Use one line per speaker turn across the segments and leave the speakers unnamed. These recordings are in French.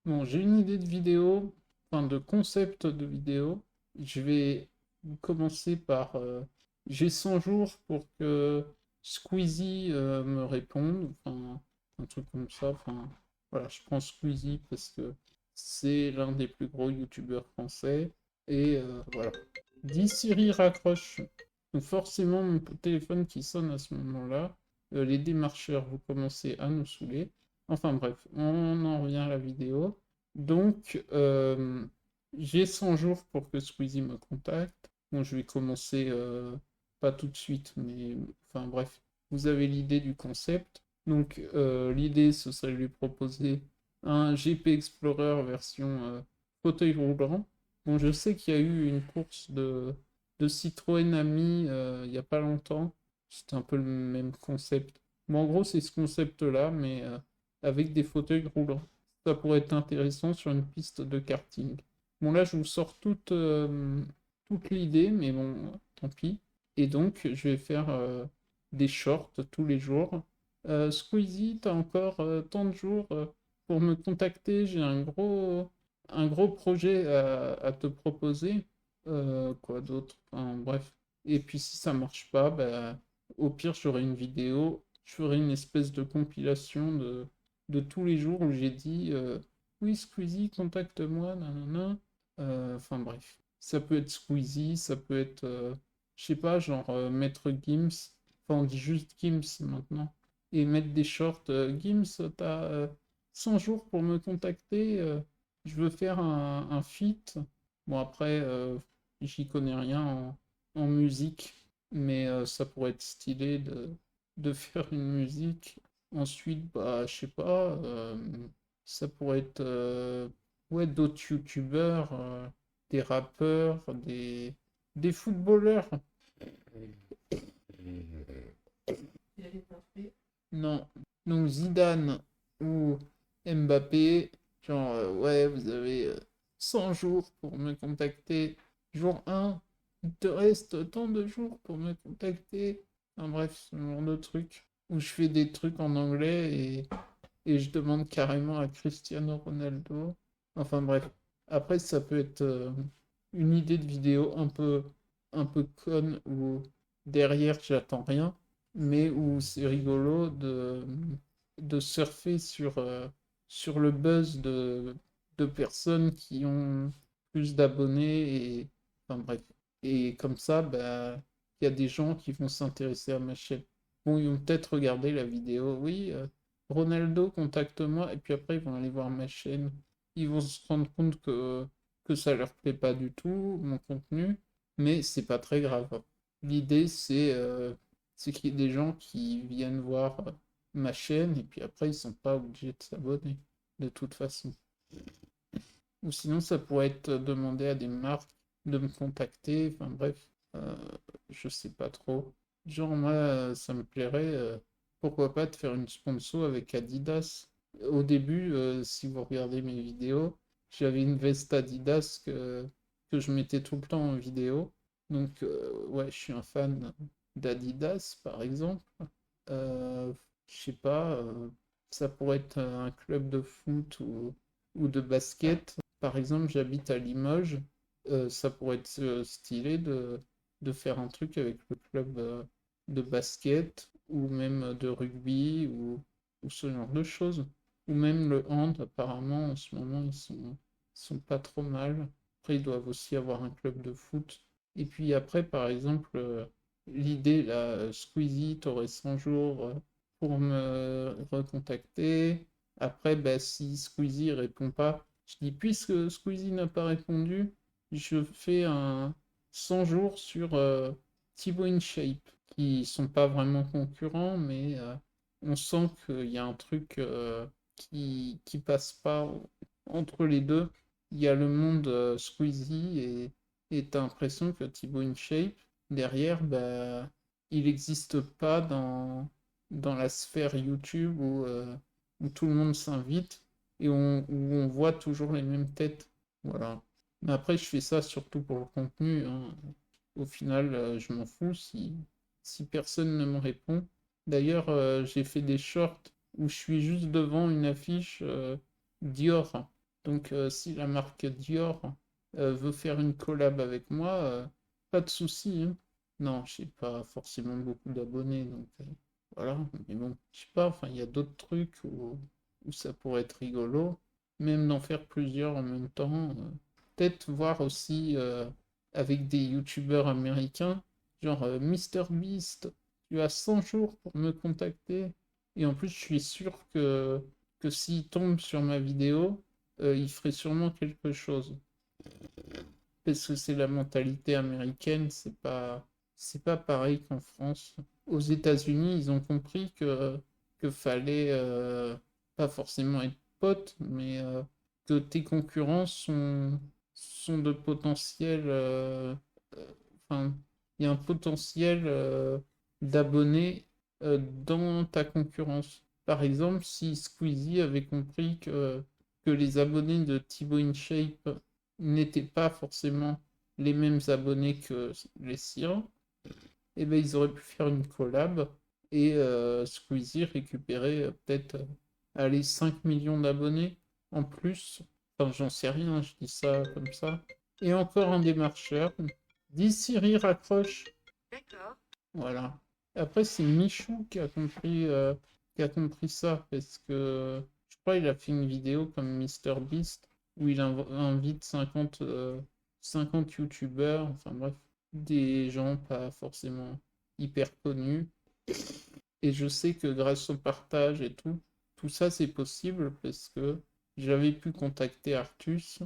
Bon, j'ai une idée de vidéo, enfin de concept de vidéo. Je vais commencer par... j'ai 100 jours pour que Squeezie me réponde, enfin un truc comme ça. Enfin, voilà, je prends Squeezie parce que c'est l'un des plus gros youtubeurs français. Et voilà. Dis Siri raccroche. Donc forcément, mon téléphone qui sonne à ce moment-là. Les démarcheurs, vous commencez à nous saouler. Enfin bref, on en revient à la vidéo. Donc, j'ai 100 jours pour que Squeezie me contacte. Bon, je vais commencer, pas tout de suite, mais enfin bref, vous avez l'idée du concept. Donc, l'idée, ce serait de lui proposer un GP Explorer version fauteuil roulant. Bon, je sais qu'il y a eu une course de Citroën Ami il n'y a pas longtemps. C'était un peu le même concept. Bon, en gros, c'est ce concept-là, mais avec des fauteuils roulants. Ça pourrait être intéressant sur une piste de karting. Bon, là, je vous sors toute l'idée, mais bon, tant pis. Et donc, je vais faire des shorts tous les jours. Squeezie, t'as encore tant de jours pour me contacter. J'ai un gros projet à te proposer. Quoi d'autre? Enfin, bref. Et puis, si ça marche pas, bah, au pire, j'aurai une vidéo. Je ferai une espèce de compilation de tous les jours où j'ai dit oui, Squeezie, contacte-moi, nanana. Enfin bref, ça peut être Squeezie, ça peut être, je sais pas, genre Maître Gims. Enfin, on dit juste Gims maintenant. Et mettre des shorts. Gims, t'as 100 jours pour me contacter. Je veux faire un feat. Bon, après, j'y connais rien en musique, mais ça pourrait être stylé de faire une musique. Ensuite, bah, je sais pas, ça pourrait être ouais, d'autres youtubeurs, des rappeurs, des footballeurs. Non. Donc Zidane ou Mbappé, genre, ouais, vous avez 100 jours pour me contacter. Jour un, il te reste tant de jours pour me contacter. Enfin bref, ce genre de truc. Où je fais des trucs en anglais et je demande carrément à Cristiano Ronaldo. Enfin bref. Après, ça peut être une idée de vidéo un peu conne où derrière j'attends rien, mais où c'est rigolo de surfer sur le buzz de personnes qui ont plus d'abonnés et enfin bref. Et comme ça, bah, il y a des gens qui vont s'intéresser à ma chaîne. Bon, ils vont peut-être regarder la vidéo, oui, Ronaldo, contacte-moi, et puis après, ils vont aller voir ma chaîne. Ils vont se rendre compte que ça leur plaît pas du tout, mon contenu, mais c'est pas très grave. L'idée, c'est qu'il y ait des gens qui viennent voir ma chaîne, et puis après, ils sont pas obligés de s'abonner, de toute façon. Ou sinon, ça pourrait être demander à des marques de me contacter, enfin bref, euh, je sais pas trop. Genre, moi, ça me plairait, pourquoi pas, de faire une sponsor avec Adidas. Au début, si vous regardez mes vidéos, j'avais une veste Adidas que je mettais tout le temps en vidéo. Donc, ouais, je suis un fan d'Adidas, par exemple. Euh, je sais pas, ça pourrait être un club de foot ou de basket. Par exemple, j'habite à Limoges. Ça pourrait être stylé de faire un truc avec le club de basket ou même de rugby ou ce genre de choses. Ou même le hand, apparemment, en ce moment, sont pas trop mal. Après, ils doivent aussi avoir un club de foot. Et puis après, par exemple, l'idée, là, Squeezie, t'aurais 100 jours pour me recontacter. Après, bah, si Squeezie répond pas, je dis, puisque Squeezie n'a pas répondu, je fais un 100 jours sur Thibaut InShape, qui sont pas vraiment concurrents, mais on sent qu'il y a un truc qui passe pas entre les deux. Il y a le monde Squeezie et t'as l'impression que Thibaut InShape, derrière, bah, il n'existe pas dans la sphère YouTube où tout le monde s'invite et où on voit toujours les mêmes têtes. Voilà. Mais après, je fais ça surtout pour le contenu, hein. Au final, je m'en fous si personne ne me répond. D'ailleurs, j'ai fait des shorts où je suis juste devant une affiche Dior. Donc si la marque Dior veut faire une collab avec moi, pas de souci, hein. Non, j'ai pas forcément beaucoup d'abonnés, donc voilà. Mais bon, je sais pas, enfin, il y a d'autres trucs où ça pourrait être rigolo, même d'en faire plusieurs en même temps. Peut-être voir aussi avec des youtubeurs américains, genre MrBeast, tu as 100 jours pour me contacter. Et en plus, je suis sûr que s'il tombe sur ma vidéo, il ferait sûrement quelque chose. Parce que c'est la mentalité américaine, c'est pas pareil qu'en France. Aux États-Unis, ils ont compris que fallait pas forcément être pote, mais que tes concurrents sont de potentiels. Enfin, il y a un potentiel d'abonnés dans ta concurrence. Par exemple, si Squeezie avait compris que les abonnés de Thibaut InShape n'étaient pas forcément les mêmes abonnés que les siens, et ben ils auraient pu faire une collab et Squeezie récupérer peut-être allez, 5 millions d'abonnés en plus. Enfin, j'en sais rien, je dis ça comme ça. Et encore un démarcheur. Dis Siri, raccroche.
D'accord.
Voilà. Après, c'est Michou qui a compris ça, parce que je crois qu'il a fait une vidéo comme MrBeast, où il invite 50 youtubeurs, enfin bref, des gens pas forcément hyper connus. Et je sais que grâce au partage et tout ça c'est possible parce que j'avais pu contacter Artus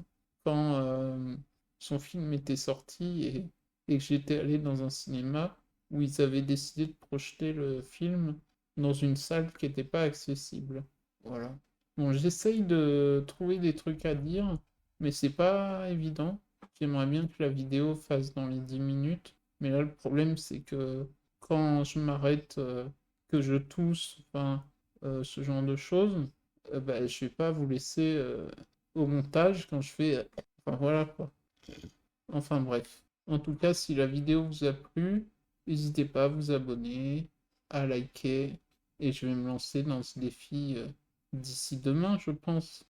quand son film était sorti et que j'étais allé dans un cinéma où ils avaient décidé de projeter le film dans une salle qui n'était pas accessible. Voilà. Bon, j'essaye de trouver des trucs à dire, mais c'est pas évident. J'aimerais bien que la vidéo fasse dans les 10 minutes, mais là le problème c'est que quand je m'arrête, que je tousse, enfin ce genre de choses, bah, je vais pas vous laisser au montage quand je fais. Enfin voilà quoi. Enfin bref. En tout cas, si la vidéo vous a plu, n'hésitez pas à vous abonner, à liker, et je vais me lancer dans ce défi d'ici demain, je pense.